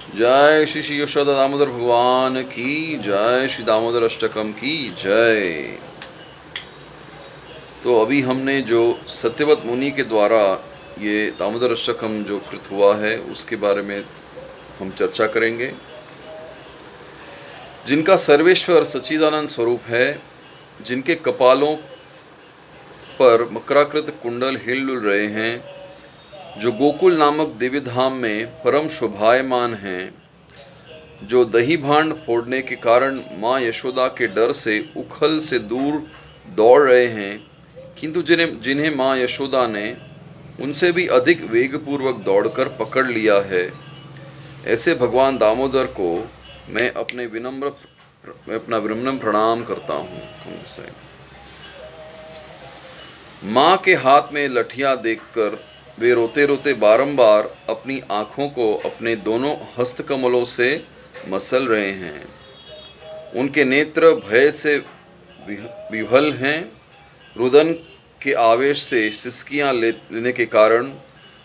जय श्री श्री यशोदा दामोदर भगवान की जय, श्री दामोदर अष्टकम की जय। तो अभी हमने जो सत्यवत मुनि के द्वारा ये दामोदर अष्टकम जो कृत हुआ है उसके बारे में हम चर्चा करेंगे। जिनका सर्वेश्वर सच्चिदानंद स्वरूप है, जिनके कपालों पर मकराकृत कुंडल हिल रहे हैं, जो गोकुल नामक दिव्य धाम में परम शोभायमान हैं, जो दही भांड फोड़ने के कारण माँ यशोदा के डर से उखल से दूर दौड़ रहे हैं, किंतु जिन्हें जिन्हें माँ यशोदा ने उनसे भी अधिक वेगपूर्वक दौड़कर पकड़ लिया है, ऐसे भगवान दामोदर को मैं अपना विनम्र प्रणाम करता हूँ। माँ के हाथ में लठियाँ देखकर वे रोते रोते बारंबार अपनी आँखों को अपने दोनों हस्तकमलों से मसल रहे हैं। उनके नेत्र भय से विह्वल हैं। रुदन के आवेश से सिसकियाँ लेने के कारण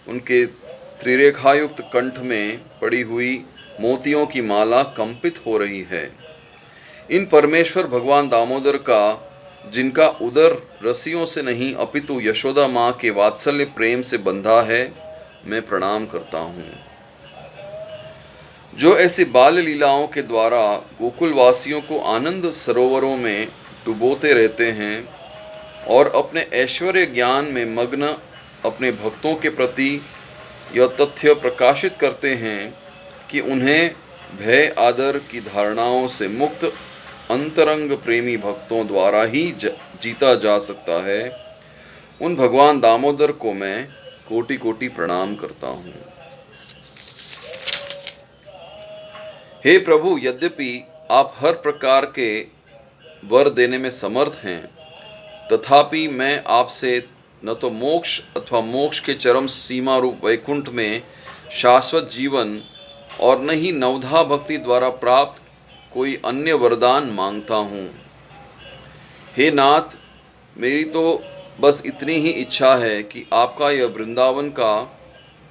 उनके त्रिरेखायुक्त कंठ में पड़ी हुई मोतियों की माला कंपित हो रही है। इन परमेश्वर भगवान दामोदर का, जिनका उदर रस्सियों से नहीं अपितु यशोदा माँ के वात्सल्य प्रेम से बंधा है, मैं प्रणाम करता हूँ। जो ऐसी बाल लीलाओं के द्वारा गोकुल वासियों को आनंद सरोवरों में डुबोते रहते हैं और अपने ऐश्वर्य ज्ञान में मग्न अपने भक्तों के प्रति यह तथ्य प्रकाशित करते हैं कि उन्हें भय आदर की धारणाओं से मुक्त अंतरंग प्रेमी भक्तों द्वारा ही जीता जा सकता है, उन भगवान दामोदर को मैं कोटि कोटि प्रणाम करता हूँ। हे प्रभु, यद्यपि आप हर प्रकार के वर देने में समर्थ हैं, तथापि मैं आपसे न तो मोक्ष अथवा मोक्ष के चरम सीमा रूप वैकुंठ में शाश्वत जीवन और न ही नवधा भक्ति द्वारा प्राप्त कोई अन्य वरदान मांगता हूँ। हे नाथ, मेरी तो बस इतनी ही इच्छा है कि आपका यह वृंदावन का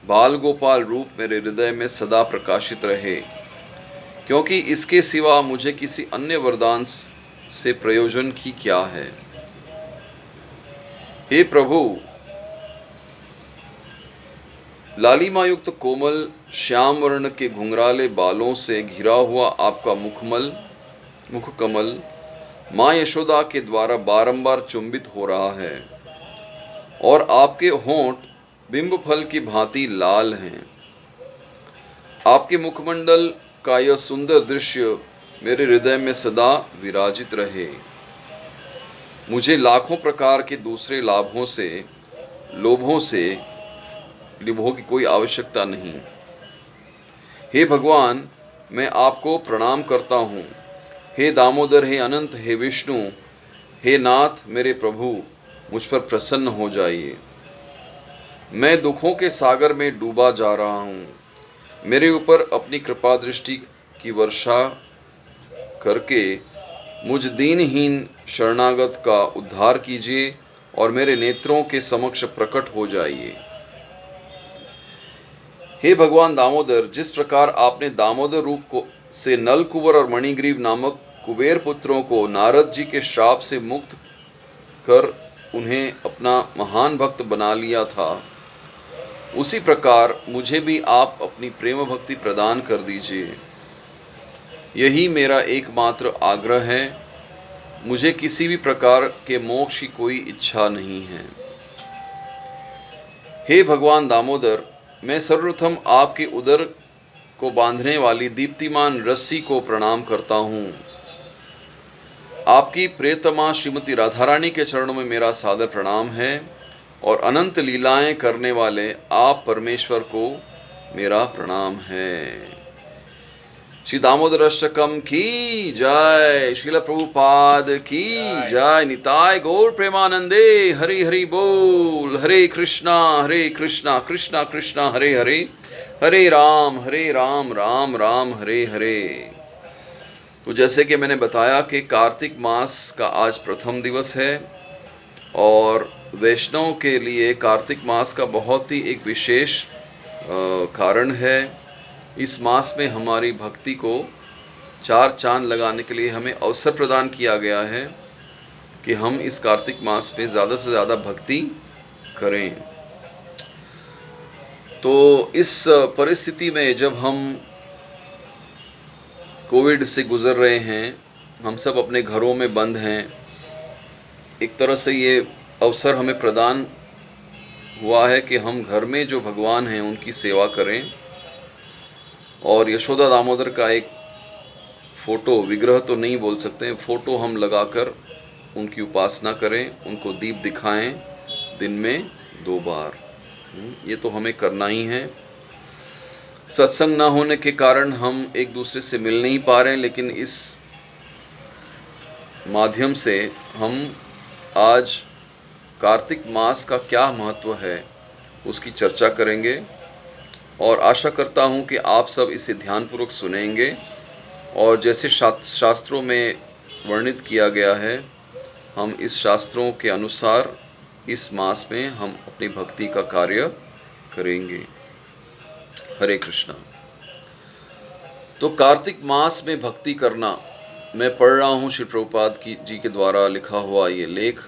बाल गोपाल रूप मेरे हृदय में सदा प्रकाशित रहे, क्योंकि इसके सिवा मुझे किसी अन्य वरदान से प्रयोजन की क्या है। हे प्रभु, लालिमायुक्त कोमल श्याम वर्ण के घुंघराले बालों से घिरा हुआ आपका मुख कमल माँ यशोदा के द्वारा बारंबार चुंबित हो रहा है और आपके होंठ बिंब फल की भांति लाल हैं। आपके मुखमंडल का यह सुंदर दृश्य मेरे हृदय में सदा विराजित रहे। मुझे लाखों प्रकार के दूसरे लोभों की कोई आवश्यकता नहीं। हे भगवान, मैं आपको प्रणाम करता हूँ। हे दामोदर, हे अनंत, हे विष्णु, हे नाथ, मेरे प्रभु, मुझ पर प्रसन्न हो जाइए। मैं दुखों के सागर में डूबा जा रहा हूँ। मेरे ऊपर अपनी कृपा दृष्टि की वर्षा करके मुझ दीनहीन शरणागत का उद्धार कीजिए और मेरे नेत्रों के समक्ष प्रकट हो जाइए। हे भगवान दामोदर, जिस प्रकार आपने दामोदर रूप से नल कुंवर और मणिग्रीव नामक कुबेर पुत्रों को नारद जी के श्राप से मुक्त कर उन्हें अपना महान भक्त बना लिया था, उसी प्रकार मुझे भी आप अपनी प्रेम भक्ति प्रदान कर दीजिए। यही मेरा एकमात्र आग्रह है। मुझे किसी भी प्रकार के मोक्ष की कोई इच्छा नहीं है। हे भगवान दामोदर, मैं सर्वप्रथम आपके उदर को बांधने वाली दीप्तिमान रस्सी को प्रणाम करता हूँ। आपकी प्रियतमा श्रीमती राधा रानी के चरणों में मेरा सादर प्रणाम है और अनंत लीलाएं करने वाले आप परमेश्वर को मेरा प्रणाम है। श्री दामोदर अष्टकम की जय। श्रील प्रभुपाद की जय। निताय गौर प्रेमानंदे। हरि हरि बोल। हरे कृष्णा कृष्णा कृष्णा हरे हरे, हरे राम राम राम हरे हरे। तो जैसे कि मैंने बताया कि कार्तिक मास का आज प्रथम दिवस है और वैष्णव के लिए कार्तिक मास का बहुत ही एक विशेष कारण है। इस मास में हमारी भक्ति को चार चांद लगाने के लिए हमें अवसर प्रदान किया गया है कि हम इस कार्तिक मास में ज़्यादा से ज़्यादा भक्ति करें। तो इस परिस्थिति में जब हम कोविड से गुज़र रहे हैं, हम सब अपने घरों में बंद हैं, एक तरह से ये अवसर हमें प्रदान हुआ है कि हम घर में जो भगवान हैं उनकी सेवा करें और यशोदा दामोदर का एक फ़ोटो, विग्रह तो नहीं बोल सकते, फ़ोटो हम लगाकर उनकी उपासना करें, उनको दीप दिखाएं दिन में 2 बार। ये तो हमें करना ही है। सत्संग ना होने के कारण हम एक दूसरे से मिल नहीं पा रहे हैं, लेकिन इस माध्यम से हम आज कार्तिक मास का क्या महत्व है उसकी चर्चा करेंगे और आशा करता हूँ कि आप सब इसे ध्यानपूर्वक सुनेंगे और जैसे शास्त्रों में वर्णित किया गया है, हम इस शास्त्रों के अनुसार इस मास में हम अपनी भक्ति का कार्य करेंगे। हरे कृष्णा। तो कार्तिक मास में भक्ति करना, मैं पढ़ रहा हूँ श्री प्रभुपाद जी के द्वारा लिखा हुआ ये लेख।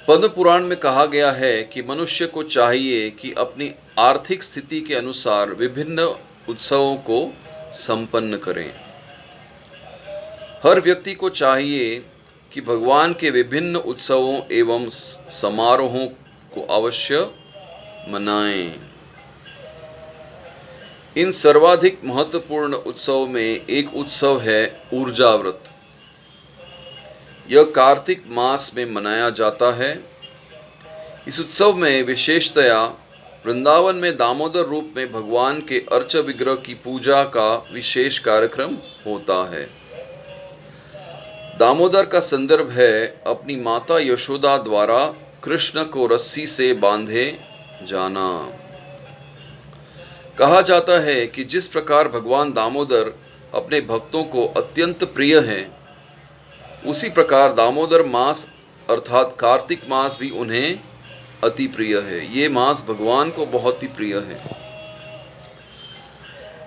पद्म पुराण में कहा गया है कि मनुष्य को चाहिए कि अपनी आर्थिक स्थिति के अनुसार विभिन्न उत्सवों को संपन्न करें। हर व्यक्ति को चाहिए कि भगवान के विभिन्न उत्सवों एवं समारोहों को अवश्य मनाएं। इन सर्वाधिक महत्वपूर्ण उत्सव में एक उत्सव है ऊर्जा व्रत। यह कार्तिक मास में मनाया जाता है। इस उत्सव में विशेषतया वृंदावन में दामोदर रूप में भगवान के अर्च विग्रह की पूजा का विशेष कार्यक्रम होता है। दामोदर का संदर्भ है अपनी माता यशोदा द्वारा कृष्ण को रस्सी से बांधे जाना। कहा जाता है कि जिस प्रकार भगवान दामोदर अपने भक्तों को अत्यंत प्रिय हैं, उसी प्रकार दामोदर मास अर्थात कार्तिक मास भी उन्हें अति प्रिय है। ये मास भगवान को बहुत ही प्रिय है।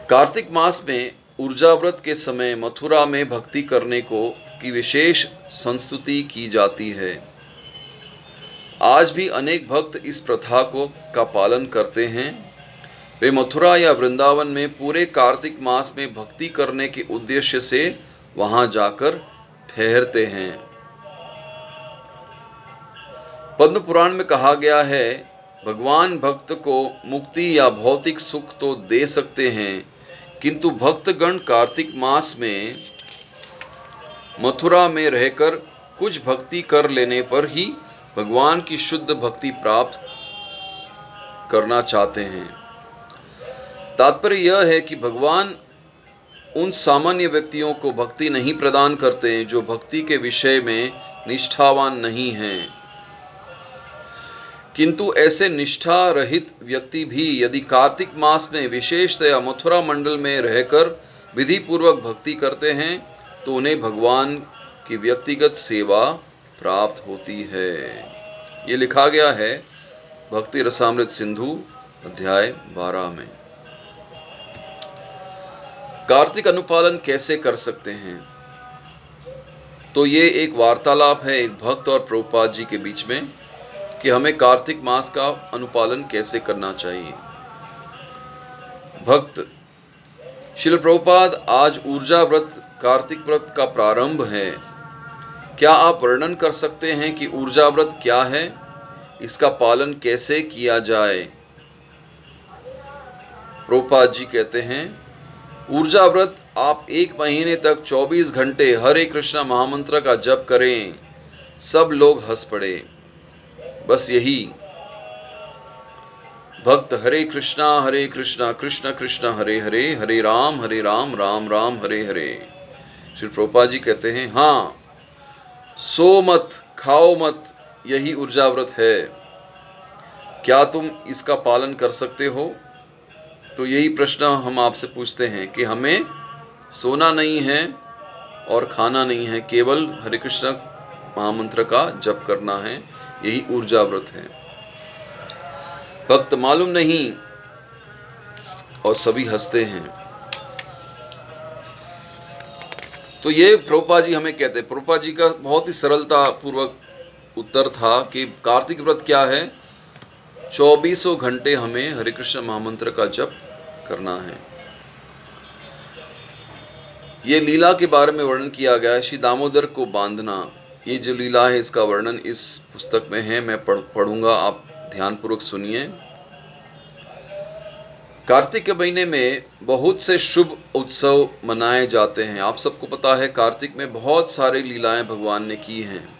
कार्तिक मास में ऊर्जा व्रत के समय मथुरा में भक्ति करने की विशेष संस्तुति की जाती है। आज भी अनेक भक्त इस प्रथा का पालन करते हैं। वे मथुरा या वृंदावन में पूरे कार्तिक मास में भक्ति करने के उद्देश्य से वहां जाकर ठहरते हैं। पद्म पुराण में कहा गया है, भगवान भक्त को मुक्ति या भौतिक सुख तो दे सकते हैं, किंतु भक्तगण कार्तिक मास में मथुरा में रहकर कुछ भक्ति कर लेने पर ही भगवान की शुद्ध भक्ति प्राप्त करना चाहते हैं। तात्पर्य यह है कि भगवान उन सामान्य व्यक्तियों को भक्ति नहीं प्रदान करते जो भक्ति के विषय में निष्ठावान नहीं हैं, किंतु ऐसे निष्ठा रहित व्यक्ति भी यदि कार्तिक मास में विशेषतया मथुरा मंडल में रहकर विधि पूर्वक भक्ति करते हैं तो उन्हें भगवान की व्यक्तिगत सेवा प्राप्त होती है। ये लिखा गया है भक्ति रसामृत सिंधु अध्याय 12 में। कार्तिक अनुपालन कैसे कर सकते हैं? तो ये एक वार्तालाप है एक भक्त और प्रभुपाद जी के बीच में कि हमें कार्तिक मास का अनुपालन कैसे करना चाहिए। भक्त: श्रील प्रभुपाद, आज ऊर्जा व्रत कार्तिक व्रत का प्रारंभ है। क्या आप वर्णन कर सकते हैं कि ऊर्जा व्रत क्या है, इसका पालन कैसे किया जाए? प्रभुपाद जी कहते हैं, ऊर्जा व्रत आप 1 महीने तक 24 घंटे हरे कृष्णा महामंत्र का जप करें। सब लोग हंस पड़े। बस यही। भक्त हरे कृष्णा कृष्ण कृष्ण हरे हरे, हरे राम राम राम हरे हरे। श्री प्रभुपाद जी कहते हैं, हाँ, सो मत, खाओ मत, यही ऊर्जा व्रत है। क्या तुम इसका पालन कर सकते हो? तो यही प्रश्न हम आपसे पूछते हैं कि हमें सोना नहीं है और खाना नहीं है, केवल हरे कृष्ण महामंत्र का जप करना है, यही ऊर्जा व्रत है। भक्त: मालूम नहीं और सभी हंसते हैं। तो ये प्रभुपाद जी हमें कहते हैं, प्रभुपाद जी का बहुत ही सरलता पूर्वक उत्तर था कि कार्तिक व्रत क्या है, 24 घंटे हमें हरे कृष्ण महामंत्र का जप करना है। ये लीला के बारे में वर्णन किया गया है, श्री दामोदर को बांधना। ये जो लीला है इसका वर्णन इस पुस्तक में है, मैं पढ़ूंगा, आप ध्यानपूर्वक सुनिए। कार्तिक के महीने में बहुत से शुभ उत्सव मनाए जाते हैं। आप सबको पता है कार्तिक में बहुत सारी लीलाएं भगवान ने की हैं।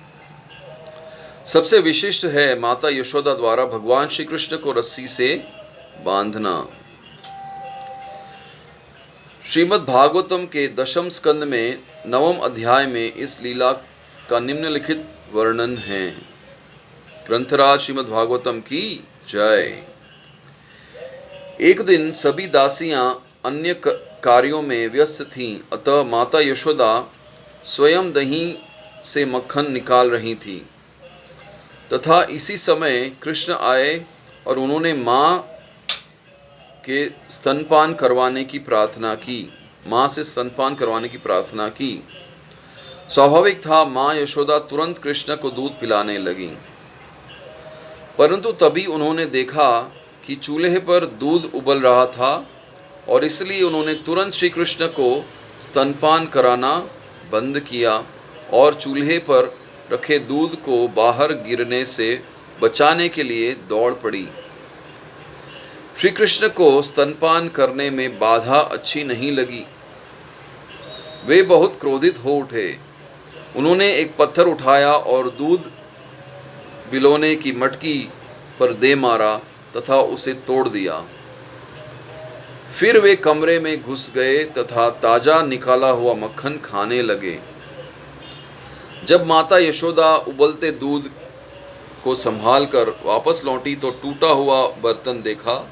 सबसे विशिष्ट है माता यशोदा द्वारा भगवान श्री कृष्ण को रस्सी से बांधना। श्रीमद् भागवतम के दशम स्कंद में 9वें अध्याय में इस लीला का निम्नलिखित वर्णन है। ग्रंथराज श्रीमद् भागवतम की जय। एक दिन सभी दासियां अन्य कार्यों में व्यस्त थीं, अतः माता यशोदा स्वयं दही से मक्खन निकाल रही थी तथा इसी समय कृष्ण आए और उन्होंने माँ के स्तनपान करवाने की प्रार्थना की। माँ से स्तनपान करवाने की प्रार्थना की। स्वाभाविक था माँ यशोदा तुरंत कृष्ण को दूध पिलाने लगी, परंतु तभी उन्होंने देखा कि चूल्हे पर दूध उबल रहा था और इसलिए उन्होंने तुरंत श्री कृष्ण को स्तनपान कराना बंद किया और चूल्हे पर रखे दूध को बाहर गिरने से बचाने के लिए दौड़ पड़ी। श्री कृष्ण को स्तनपान करने में बाधा अच्छी नहीं लगी। वे बहुत क्रोधित हो उठे। उन्होंने एक पत्थर उठाया और दूध बिलोने की मटकी पर दे मारा तथा उसे तोड़ दिया। फिर वे कमरे में घुस गए तथा ताजा निकाला हुआ मक्खन खाने लगे। जब माता यशोदा उबलते दूध को संभालकर वापस लौटी तो टूटा हुआ बर्तन देखा।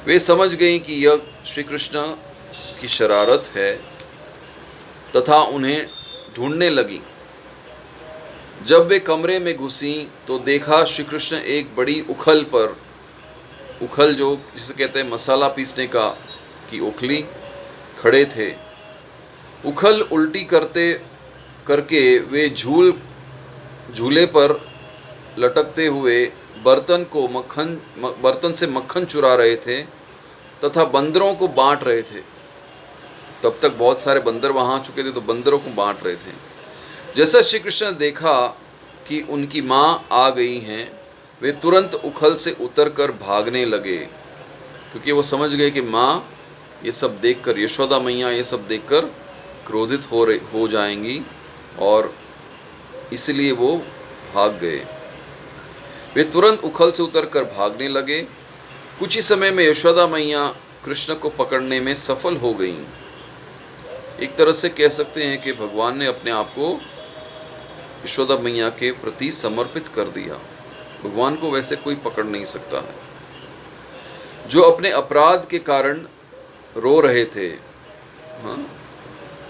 वे समझ गईं कि यह श्री कृष्ण की शरारत है तथा उन्हें ढूंढने लगी। जब वे कमरे में घुसी तो देखा श्री कृष्ण एक बड़ी उखल पर, उखल जो जिसे कहते हैं मसाला पीसने का की ओखली, खड़े थे। उखल उल्टी करके वे झूले पर लटकते हुए बर्तन से मक्खन चुरा रहे थे तथा बंदरों को बांट रहे थे। तब तक बहुत सारे बंदर वहां आ चुके थे तो बंदरों को बांट रहे थे। जैसा श्री कृष्ण ने देखा कि उनकी माँ आ गई हैं, वे तुरंत उखल से उतरकर भागने लगे, क्योंकि वो समझ गए कि माँ ये सब देखकर, यशोदा मैया ये सब देखकर क्रोधित हो जाएंगी और इसलिए वो भाग गए। वे तुरंत उखल से उतरकर भागने लगे। कुछ ही समय में यशोदा मैया कृष्ण को पकड़ने में सफल हो गईं। एक तरह से कह सकते हैं कि भगवान ने अपने आप को यशोदा मैया के प्रति समर्पित कर दिया। भगवान को वैसे कोई पकड़ नहीं सकता है। जो अपने अपराध के कारण रो रहे थे, हाँ,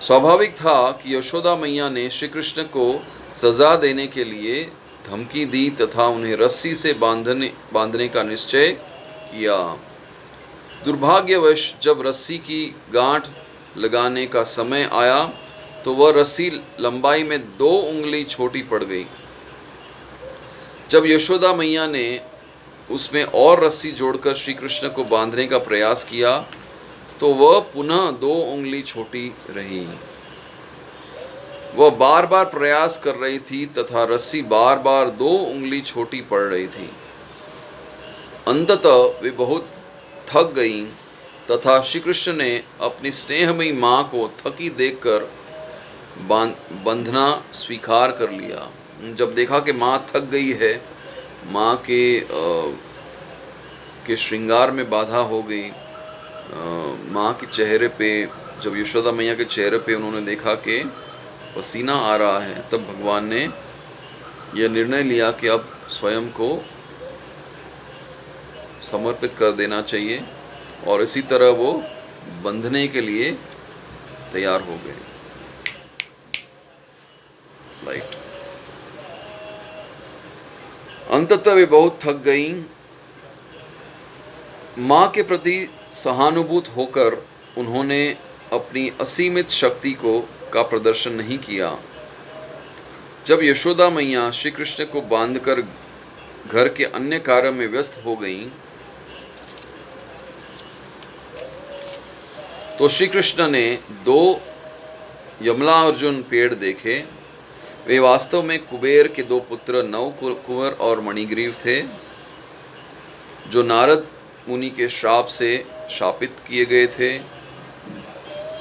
स्वाभाविक था कि यशोदा मैया ने श्री कृष्ण को सजा देने के लिए धमकी दी तथा उन्हें रस्सी से बांधने का निश्चय किया। दुर्भाग्यवश जब रस्सी की गांठ लगाने का समय आया तो वह रस्सी लंबाई में 2 उंगली छोटी पड़ गई। जब यशोदा मैया ने उसमें और रस्सी जोड़कर श्री कृष्ण को बांधने का प्रयास किया तो वह पुनः 2 उंगली छोटी रही। वह बार बार प्रयास कर रही थी तथा रस्सी बार बार 2 उंगली छोटी पड़ रही थी। अंततः वे बहुत थक गईं तथा श्री कृष्ण ने अपनी स्नेहमयी माँ को थकी देखकर बंधना स्वीकार कर लिया। जब देखा कि माँ थक गई है, माँ के श्रृंगार में बाधा हो गई, माँ के चेहरे पे, जब यशोदा मैया के चेहरे पे उन्होंने देखा कि पसीना आ रहा है, तब भगवान ने यह निर्णय लिया कि अब स्वयं को समर्पित कर देना चाहिए और इसी तरह वो बंधने के लिए तैयार हो गए। राइट। अंततः वे बहुत थक गईं माँ के प्रति सहानुभूत होकर उन्होंने अपनी असीमित शक्ति का प्रदर्शन नहीं किया। जब यशोदा मैया श्री कृष्ण को बांधकर घर के अन्य कार्य में व्यस्त हो गईं, तो श्री कृष्ण ने 2 यमलार्जुन पेड़ देखे। वे वास्तव में कुबेर के 2 पुत्र नव कुंवर और मणिग्रीव थे, जो नारद मुनि के श्राप से शापित किए गए थे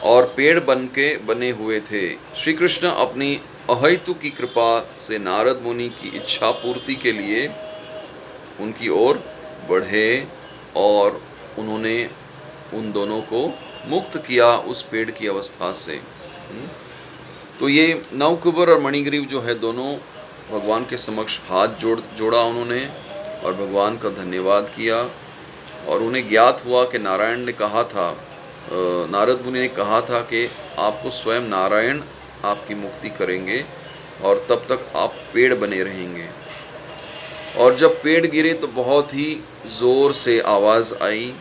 और पेड़ बने हुए थे। श्री कृष्ण अपनी अहैतु की कृपा से नारद मुनि की इच्छा पूर्ति के लिए उनकी ओर बढ़े और उन्होंने उन दोनों को मुक्त किया उस पेड़ की अवस्था से। तो ये नवकुबर और मणिग्रीव जो है, दोनों भगवान के समक्ष हाथ जोड़ा उन्होंने और भगवान का धन्यवाद किया। और उन्हें ज्ञात हुआ कि नारायण ने कहा था, नारद मुनि ने कहा था कि आपको स्वयं नारायण आपकी मुक्ति करेंगे और तब तक आप पेड़ बने रहेंगे। और जब पेड़ गिरे तो बहुत ही ज़ोर से आवाज़ आई,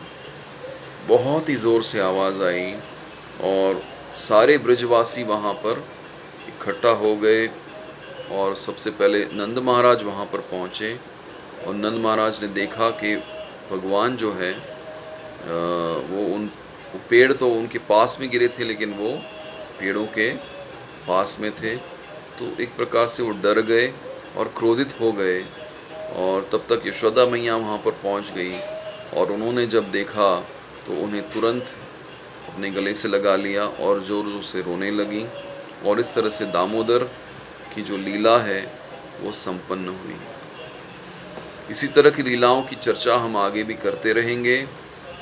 बहुत ही ज़ोर से आवाज़ आई और सारे ब्रजवासी वहाँ पर इकट्ठा हो गए। और सबसे पहले नंद महाराज वहाँ पर पहुँचे और नंद महाराज ने देखा कि भगवान जो है वो पेड़ तो उनके पास में गिरे थे, लेकिन वो पेड़ों के पास में थे। तो एक प्रकार से वो डर गए और क्रोधित हो गए। और तब तक यशोदा मैया वहाँ पर पहुँच गई और उन्होंने जब देखा तो उन्हें तुरंत अपने गले से लगा लिया और ज़ोर ज़ोर से रोने लगी। और इस तरह से दामोदर की जो लीला है वो संपन्न हुई। इसी तरह की लीलाओं की चर्चा हम आगे भी करते रहेंगे।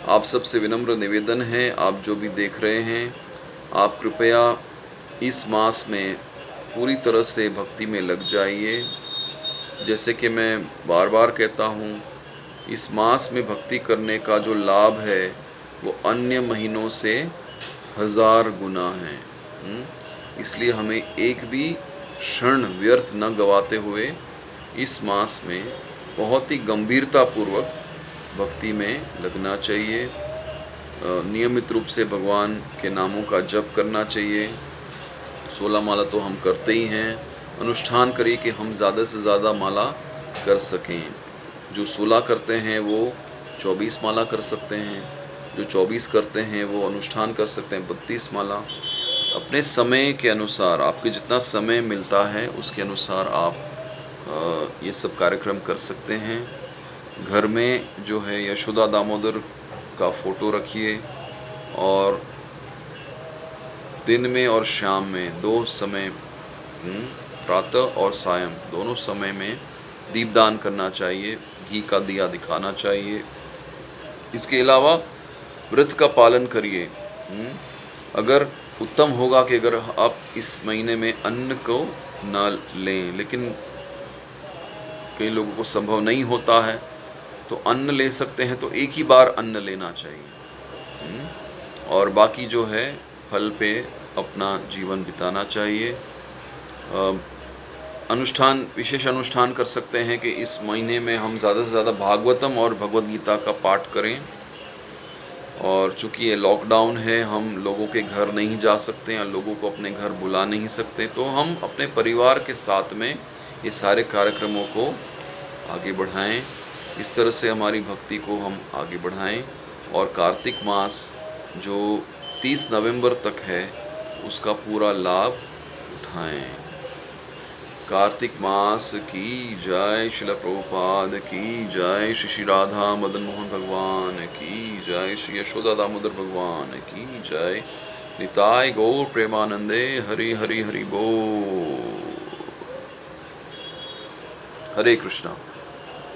आप सबसे विनम्र निवेदन है, आप जो भी देख रहे हैं, आप कृपया इस मास में पूरी तरह से भक्ति में लग जाइए। जैसे कि मैं बार बार कहता हूँ, इस मास में भक्ति करने का जो लाभ है वो अन्य महीनों से 1000 गुना है। इसलिए हमें एक भी क्षण व्यर्थ न गवाते हुए इस मास में बहुत ही गंभीरतापूर्वक भक्ति में लगना चाहिए। नियमित रूप से भगवान के नामों का जप करना चाहिए। 16 माला तो हम करते ही हैं। अनुष्ठान करिए कि हम ज़्यादा से ज़्यादा माला कर सकें। जो 16 करते हैं वो 24 माला कर सकते हैं, जो 24 करते हैं वो अनुष्ठान कर सकते हैं 32 माला। अपने समय के अनुसार, आपके जितना समय मिलता है उसके अनुसार आप ये सब कार्यक्रम कर सकते हैं। घर में जो है यशोदा दामोदर का फ़ोटो रखिए और दिन में और शाम में 2 समय, प्रातः और सायं दोनों समय में दीपदान करना चाहिए, घी का दिया दिखाना चाहिए। इसके अलावा व्रत का पालन करिए। अगर उत्तम होगा कि अगर आप इस महीने में अन्न को न लें, लेकिन कई लोगों को संभव नहीं होता है तो अन्न ले सकते हैं, तो एक ही बार अन्न लेना चाहिए और बाकी जो है फल पे अपना जीवन बिताना चाहिए। अनुष्ठान, विशेष अनुष्ठान कर सकते हैं कि इस महीने में हम ज़्यादा से ज़्यादा भागवतम और भगवद गीता का पाठ करें। और चूँकि ये लॉकडाउन है, हम लोगों के घर नहीं जा सकते या लोगों को अपने घर बुला नहीं सकते, तो हम अपने परिवार के साथ में ये सारे कार्यक्रमों को आगे बढ़ाएं। इस तरह से हमारी भक्ति को हम आगे बढ़ाएं और कार्तिक मास जो 30 नवंबर तक है उसका पूरा लाभ उठाएं। कार्तिक मास की जय, श्रील प्रभुपाद की जय, श्री राधा मदन मोहन भगवान की जय, श्री यशोदा दामोदर भगवान की जय। निताय गौर प्रेमानंदे, हरि हरि हरि बोल। हरे कृष्णा।